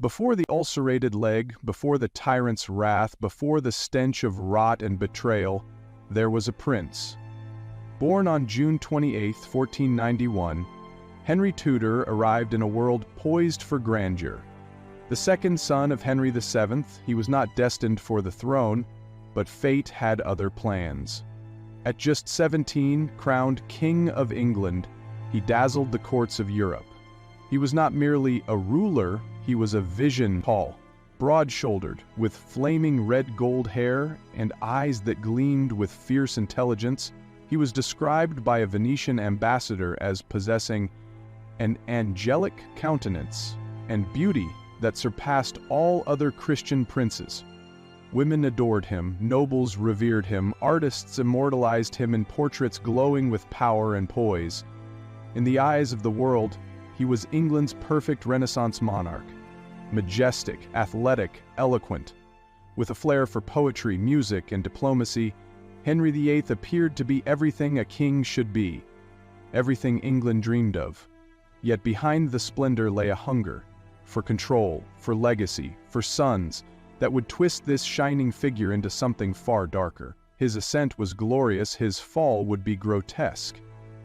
Before the ulcerated leg, before the tyrant's wrath, before the stench of rot and betrayal, there was a prince. Born on June 28, 1491, Henry Tudor arrived in a world poised for grandeur. The second son of Henry VII, he was not destined for the throne, but fate had other plans. At just 17, crowned King of England, he dazzled the courts of Europe. He was not merely a ruler, he was a vision, tall, broad-shouldered, with flaming red gold hair and eyes that gleamed with fierce intelligence. He was described by a Venetian ambassador as possessing an angelic countenance and beauty that surpassed all other Christian princes. Women adored him, nobles revered him, artists immortalized him in portraits glowing with power and poise. In the eyes of the world, he was England's perfect Renaissance monarch. Majestic, athletic, eloquent. With a flair for poetry, music, and diplomacy, Henry VIII appeared to be everything a king should be, everything England dreamed of. Yet behind the splendor lay a hunger for control, for legacy, for sons, that would twist this shining figure into something far darker. His ascent was glorious, his fall would be grotesque.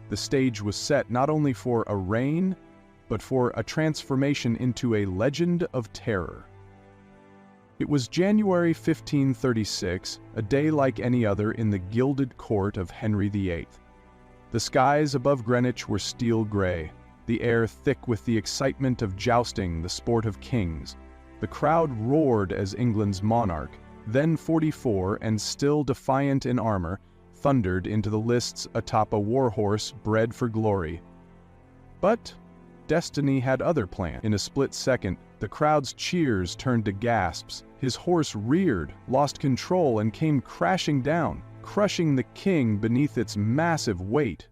The stage was set not only for a reign, but for a transformation into a legend of terror. It was January 1536, a day like any other in the gilded court of Henry VIII. The skies above Greenwich were steel gray, the air thick with the excitement of jousting, the sport of kings. The crowd roared as England's monarch, then 44 and still defiant in armor, thundered into the lists atop a war-horse bred for glory. But destiny had other plans. In a split second, the crowd's cheers turned to gasps. His horse reared, lost control, and came crashing down, crushing the king beneath its massive weight.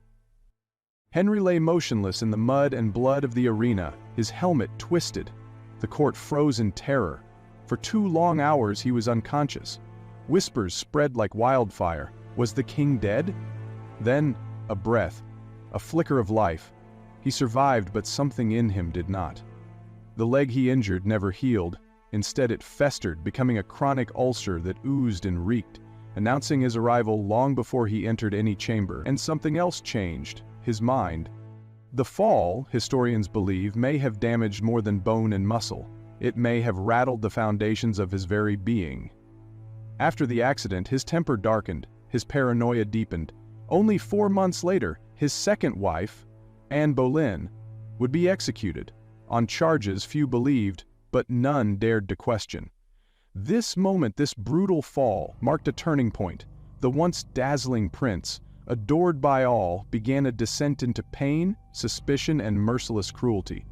Henry lay motionless in the mud and blood of the arena, his helmet twisted. The court froze in terror. For 2 long hours he was unconscious. Whispers spread like wildfire. Was the king dead? Then, a breath, a flicker of life. He survived, but something in him did not. The leg he injured never healed. Instead it festered, becoming a chronic ulcer that oozed and reeked, announcing his arrival long before he entered any chamber. And something else changed, his mind. The fall, historians believe, may have damaged more than bone and muscle. It may have rattled the foundations of his very being. After the accident, his temper darkened, his paranoia deepened. Only 4 months later, his second wife, Anne Boleyn, would be executed, on charges few believed, but none dared to question. This moment, this brutal fall, marked a turning point. The once dazzling prince, adored by all, began a descent into pain, suspicion, and merciless cruelty.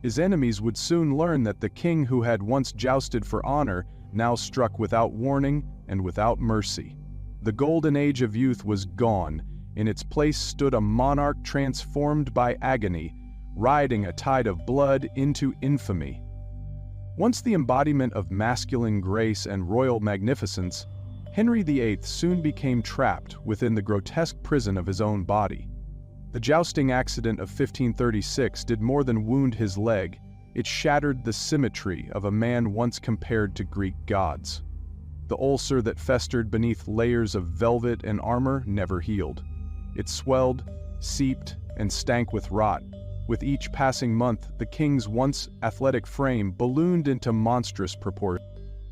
His enemies would soon learn that the king who had once jousted for honor now struck without warning and without mercy. The golden age of youth was gone. In its place stood a monarch transformed by agony, riding a tide of blood into infamy. Once the embodiment of masculine grace and royal magnificence, Henry VIII soon became trapped within the grotesque prison of his own body. The jousting accident of 1536 did more than wound his leg, it shattered the symmetry of a man once compared to Greek gods. The ulcer that festered beneath layers of velvet and armor never healed. It swelled, seeped, and stank with rot. With each passing month, the king's once athletic frame ballooned into monstrous proportions.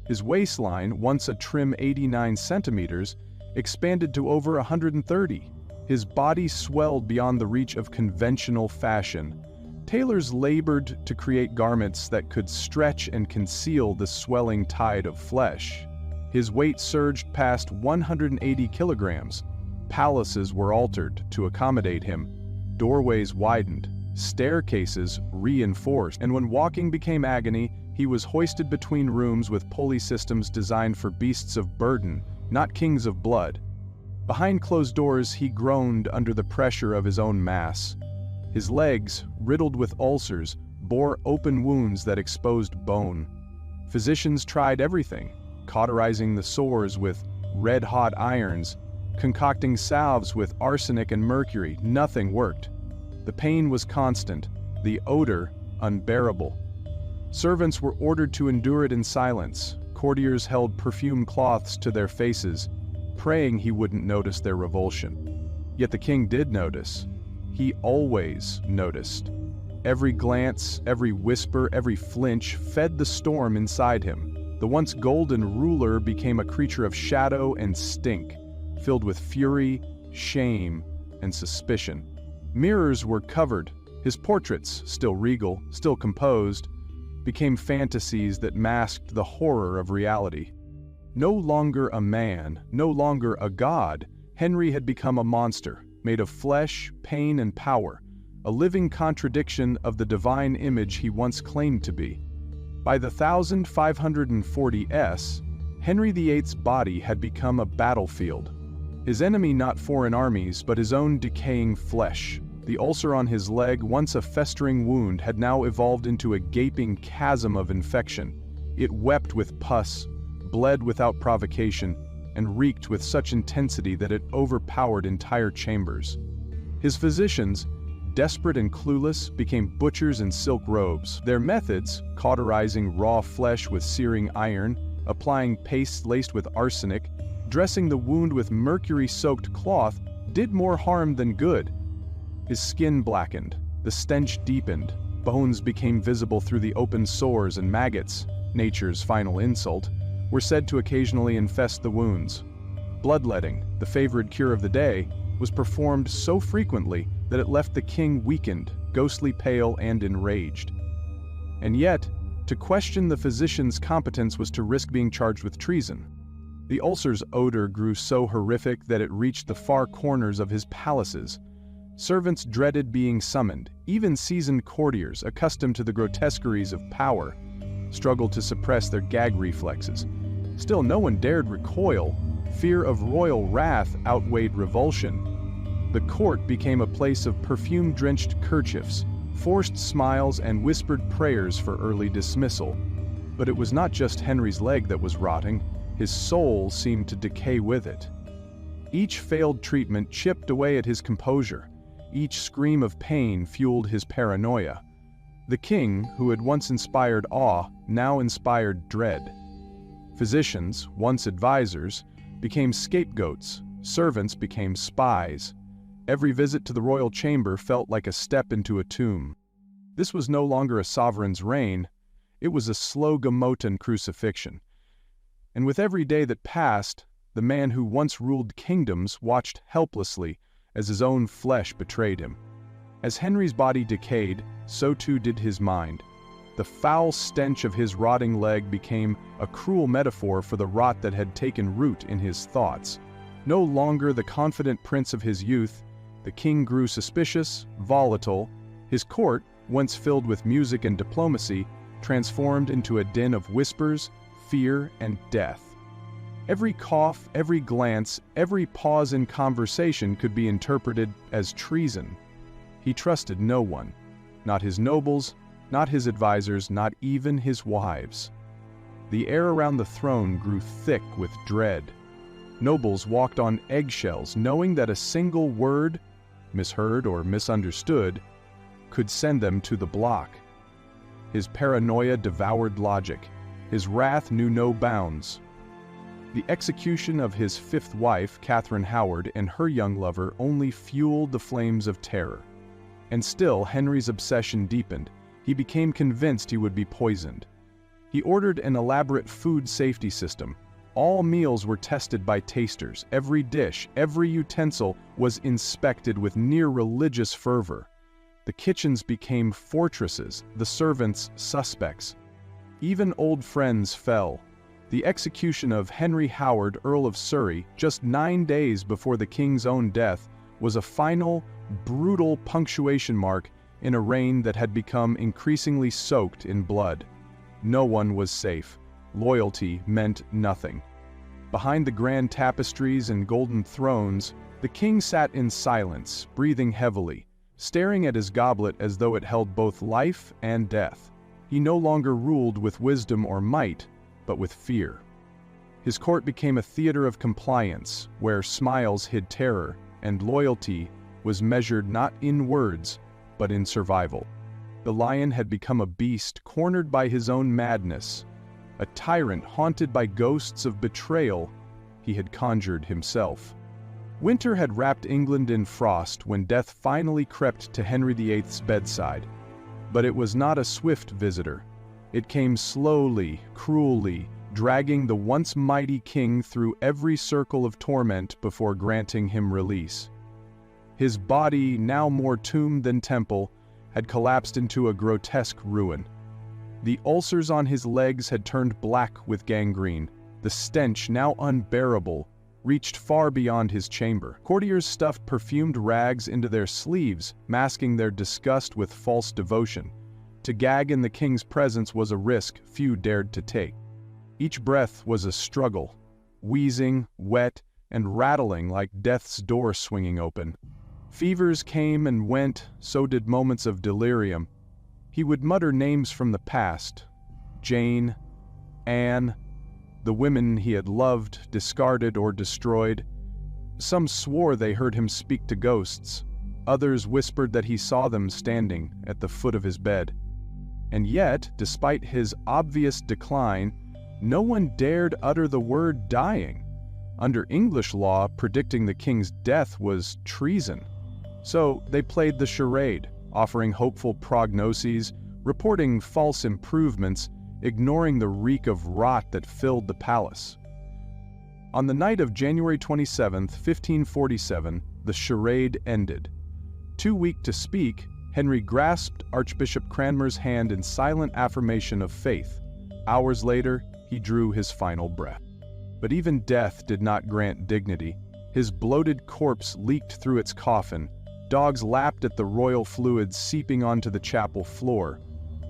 His waistline, once a trim 89 centimeters, expanded to over 130. His body swelled beyond the reach of conventional fashion. Tailors labored to create garments that could stretch and conceal the swelling tide of flesh. His weight surged past 180 kilograms. Palaces were altered to accommodate him. Doorways widened, staircases reinforced, and when walking became agony, he was hoisted between rooms with pulley systems designed for beasts of burden, not kings of blood. Behind closed doors, he groaned under the pressure of his own mass. His legs, riddled with ulcers, bore open wounds that exposed bone. Physicians tried everything, cauterizing the sores with red-hot irons, concocting salves with arsenic and mercury. Nothing worked. The pain was constant, the odor unbearable. Servants were ordered to endure it in silence. Courtiers held perfume cloths to their faces, praying he wouldn't notice their revulsion. Yet the king did notice. He always noticed. Every glance, every whisper, every flinch fed the storm inside him. The once golden ruler became a creature of shadow and stink, filled with fury, shame, and suspicion. Mirrors were covered. His portraits, still regal, still composed, became fantasies that masked the horror of reality. No longer a man, no longer a god, Henry had become a monster, made of flesh, pain, and power, a living contradiction of the divine image he once claimed to be. By the 1540s, Henry VIII's body had become a battlefield. His enemy not foreign armies, but his own decaying flesh. The ulcer on his leg, once a festering wound, had now evolved into a gaping chasm of infection. It wept with pus, bled without provocation, and reeked with such intensity that it overpowered entire chambers. His physicians, desperate and clueless, became butchers in silk robes. Their methods, cauterizing raw flesh with searing iron, applying paste laced with arsenic, dressing the wound with mercury-soaked cloth, did more harm than good. His skin blackened, the stench deepened, bones became visible through the open sores, and maggots, nature's final insult, were said to occasionally infest the wounds. Bloodletting, the favored cure of the day, was performed so frequently that it left the king weakened, ghostly pale, and enraged. And yet, to question the physician's competence was to risk being charged with treason. The ulcer's odor grew so horrific that it reached the far corners of his palaces. Servants dreaded being summoned. Even seasoned courtiers, accustomed to the grotesqueries of power, struggled to suppress their gag reflexes. Still, no one dared recoil. Fear of royal wrath outweighed revulsion. The court became a place of perfume-drenched kerchiefs, forced smiles, and whispered prayers for early dismissal. But it was not just Henry's leg that was rotting. His soul seemed to decay with it. Each failed treatment chipped away at his composure. Each scream of pain fueled his paranoia. The king, who had once inspired awe, now inspired dread. Physicians, once advisors, became scapegoats. Servants became spies. Every visit to the royal chamber felt like a step into a tomb. This was no longer a sovereign's reign. It was a slow Gamotan crucifixion. And with every day that passed, the man who once ruled kingdoms watched helplessly as his own flesh betrayed him. As Henry's body decayed, so too did his mind. The foul stench of his rotting leg became a cruel metaphor for the rot that had taken root in his thoughts. No longer the confident prince of his youth, the king grew suspicious, volatile. His court, once filled with music and diplomacy, transformed into a den of whispers, fear, and death. Every cough, every glance, every pause in conversation could be interpreted as treason. He trusted no one, not his nobles, not his advisors, not even his wives. The air around the throne grew thick with dread. Nobles walked on eggshells, knowing that a single word, misheard or misunderstood, could send them to the block. His paranoia devoured logic. His wrath knew no bounds. The execution of his fifth wife, Catherine Howard, and her young lover only fueled the flames of terror. And still, Henry's obsession deepened. He became convinced he would be poisoned. He ordered an elaborate food safety system. All meals were tested by tasters. Every dish, every utensil was inspected with near-religious fervor. The kitchens became fortresses, the servants suspects. Even old friends fell. The execution of Henry Howard, Earl of Surrey, just 9 days before the king's own death, was a final, brutal punctuation mark in a reign that had become increasingly soaked in blood. No one was safe. Loyalty meant nothing. Behind the grand tapestries and golden thrones, the king sat in silence, breathing heavily, staring at his goblet as though it held both life and death. He no longer ruled with wisdom or might, but with fear. His court became a theater of compliance, where smiles hid terror, and loyalty was measured not in words, but in survival. The lion had become a beast cornered by his own madness, a tyrant haunted by ghosts of betrayal he had conjured himself. Winter had wrapped England in frost when death finally crept to Henry VIII's bedside. But it was not a swift visitor. It came slowly, cruelly, dragging the once mighty king through every circle of torment before granting him release. His body, now more tomb than temple, had collapsed into a grotesque ruin. The ulcers on his legs had turned black with gangrene. The stench, now unbearable, reached far beyond his chamber. Courtiers stuffed perfumed rags into their sleeves, masking their disgust with false devotion. To gag in the king's presence was a risk few dared to take. Each breath was a struggle, wheezing, wet, and rattling like death's door swinging open. Fevers came and went, so did moments of delirium. He would mutter names from the past: Jane, Anne, the women he had loved, discarded, or destroyed. Some swore they heard him speak to ghosts. Others whispered that he saw them standing at the foot of his bed. And yet, despite his obvious decline, no one dared utter the word dying. Under English law, predicting the king's death was treason. So they played the charade, offering hopeful prognoses, reporting false improvements, ignoring the reek of rot that filled the palace. On the night of January 27, 1547, the charade ended. Too weak to speak, Henry grasped Archbishop Cranmer's hand in silent affirmation of faith. Hours later, he drew his final breath. But even death did not grant dignity. His bloated corpse leaked through its coffin. Dogs lapped at the royal fluids seeping onto the chapel floor.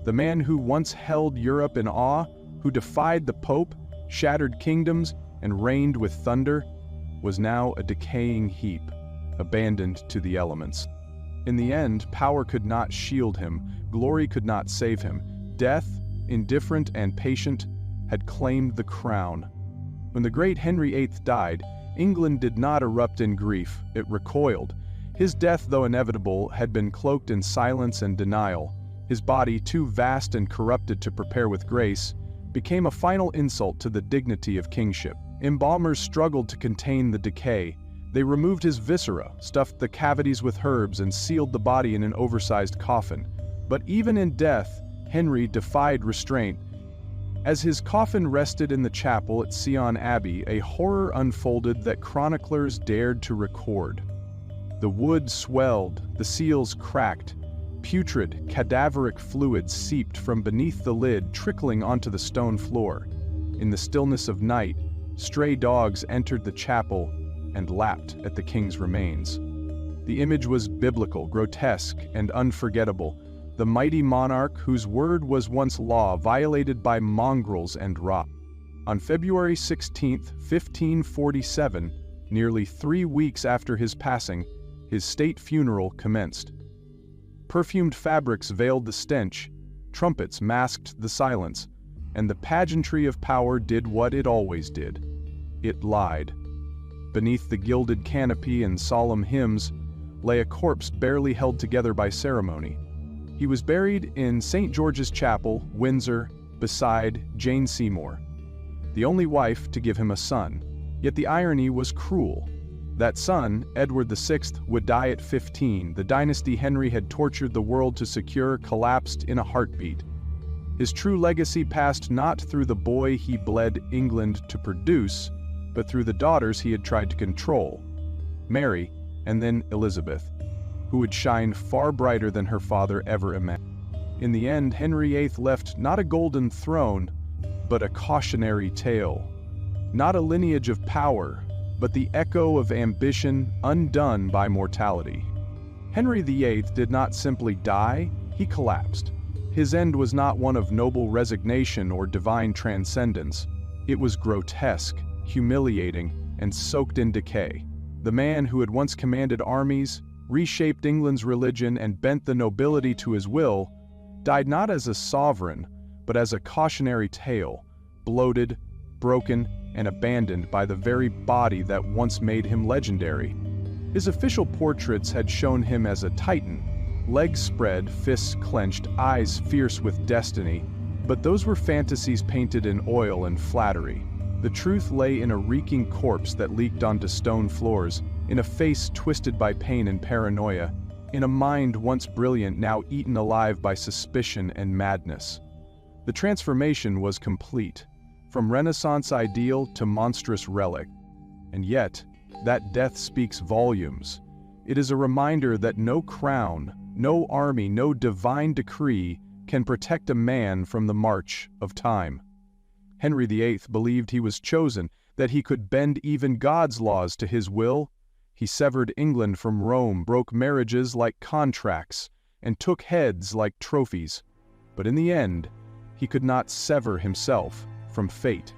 The man who once held Europe in awe, who defied the Pope, shattered kingdoms, and reigned with thunder, was now a decaying heap, abandoned to the elements. In the end, power could not shield him, glory could not save him. Death, indifferent and patient, had claimed the crown. When the great Henry VIII died, England did not erupt in grief, it recoiled. His death, though inevitable, had been cloaked in silence and denial. His body, too vast and corrupted to prepare with grace, became a final insult to the dignity of kingship. Embalmers struggled to contain the decay. They removed his viscera, stuffed the cavities with herbs, and sealed the body in an oversized coffin. But even in death, Henry defied restraint. As his coffin rested in the chapel at Sion Abbey, a horror unfolded that chroniclers dared to record. The wood swelled, the seals cracked. Putrid, cadaveric fluid seeped from beneath the lid, trickling onto the stone floor. In the stillness of night, stray dogs entered the chapel and lapped at the king's remains. The image was biblical, grotesque, and unforgettable. The mighty monarch, whose word was once law, violated by mongrels and rot. On February 16, 1547, nearly 3 weeks after his passing, his state funeral commenced. Perfumed fabrics veiled the stench, trumpets masked the silence, and the pageantry of power did what it always did. It lied. Beneath the gilded canopy and solemn hymns lay a corpse barely held together by ceremony. He was buried in St. George's Chapel, Windsor, beside Jane Seymour, the only wife to give him a son. Yet the irony was cruel. That son, Edward VI, would die at 15. The dynasty Henry had tortured the world to secure collapsed in a heartbeat. His true legacy passed not through the boy he bled England to produce, but through the daughters he had tried to control, Mary and then Elizabeth, who would shine far brighter than her father ever imagined. In the end, Henry VIII left not a golden throne, but a cautionary tale. Not a lineage of power, but the echo of ambition undone by mortality. Henry VIII did not simply die, he collapsed. His end was not one of noble resignation or divine transcendence. It was grotesque, humiliating, and soaked in decay. The man who had once commanded armies, reshaped England's religion, and bent the nobility to his will, died not as a sovereign, but as a cautionary tale, bloated, broken, and abandoned by the very body that once made him legendary. His official portraits had shown him as a titan, legs spread, fists clenched, eyes fierce with destiny. But those were fantasies painted in oil and flattery. The truth lay in a reeking corpse that leaked onto stone floors, in a face twisted by pain and paranoia, in a mind once brilliant now eaten alive by suspicion and madness. The transformation was complete, from Renaissance ideal to monstrous relic. And yet, that death speaks volumes. It is a reminder that no crown, no army, no divine decree can protect a man from the march of time. Henry VIII believed he was chosen, that he could bend even God's laws to his will. He severed England from Rome, broke marriages like contracts, and took heads like trophies. But in the end, he could not sever himself from fate.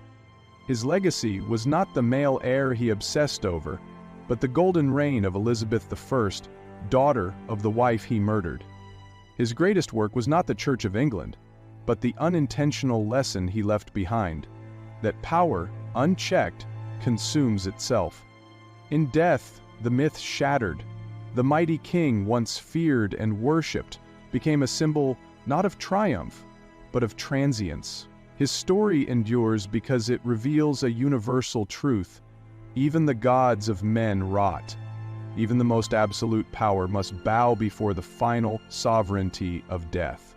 His legacy was not the male heir he obsessed over, but the golden reign of Elizabeth I, daughter of the wife he murdered. His greatest work was not the Church of England, but the unintentional lesson he left behind, that power, unchecked, consumes itself. In death, the myth shattered. The mighty king, once feared and worshipped, became a symbol not of triumph, but of transience. His story endures because it reveals a universal truth. Even the gods of men rot. Even the most absolute power must bow before the final sovereignty of death.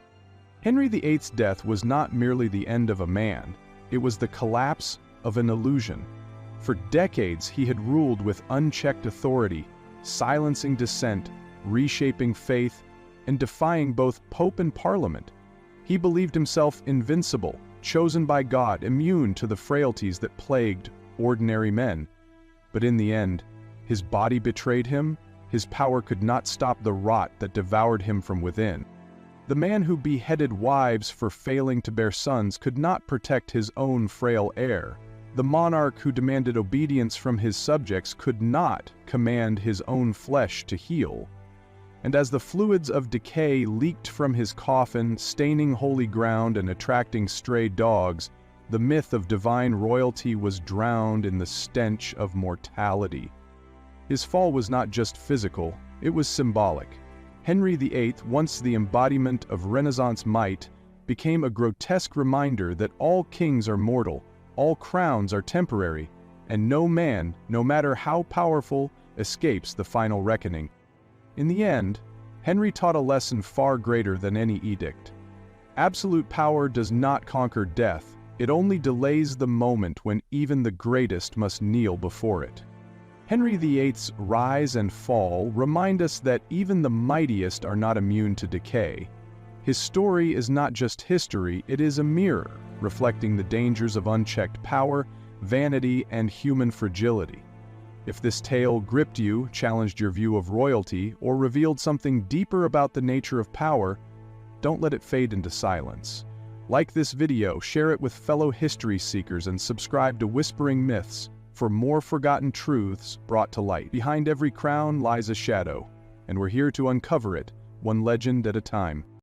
Henry VIII's death was not merely the end of a man, it was the collapse of an illusion. For decades he had ruled with unchecked authority, silencing dissent, reshaping faith, and defying both Pope and Parliament. He believed himself invincible, chosen by God, immune to the frailties that plagued ordinary men. But in the end, his body betrayed him, his power could not stop the rot that devoured him from within. The man who beheaded wives for failing to bear sons could not protect his own frail heir. The monarch who demanded obedience from his subjects could not command his own flesh to heal. And as the fluids of decay leaked from his coffin, staining holy ground and attracting stray dogs, the myth of divine royalty was drowned in the stench of mortality. His fall was not just physical, it was symbolic. Henry VIII, once the embodiment of Renaissance might, became a grotesque reminder that all kings are mortal, all crowns are temporary, and no man, no matter how powerful, escapes the final reckoning. In the end, Henry taught a lesson far greater than any edict. Absolute power does not conquer death, it only delays the moment when even the greatest must kneel before it. Henry VIII's rise and fall remind us that even the mightiest are not immune to decay. His story is not just history, it is a mirror, reflecting the dangers of unchecked power, vanity, and human fragility. If this tale gripped you, challenged your view of royalty, or revealed something deeper about the nature of power, don't let it fade into silence. Like this video, share it with fellow history seekers, and subscribe to Whispering Myths for more forgotten truths brought to light. Behind every crown lies a shadow, and we're here to uncover it, one legend at a time.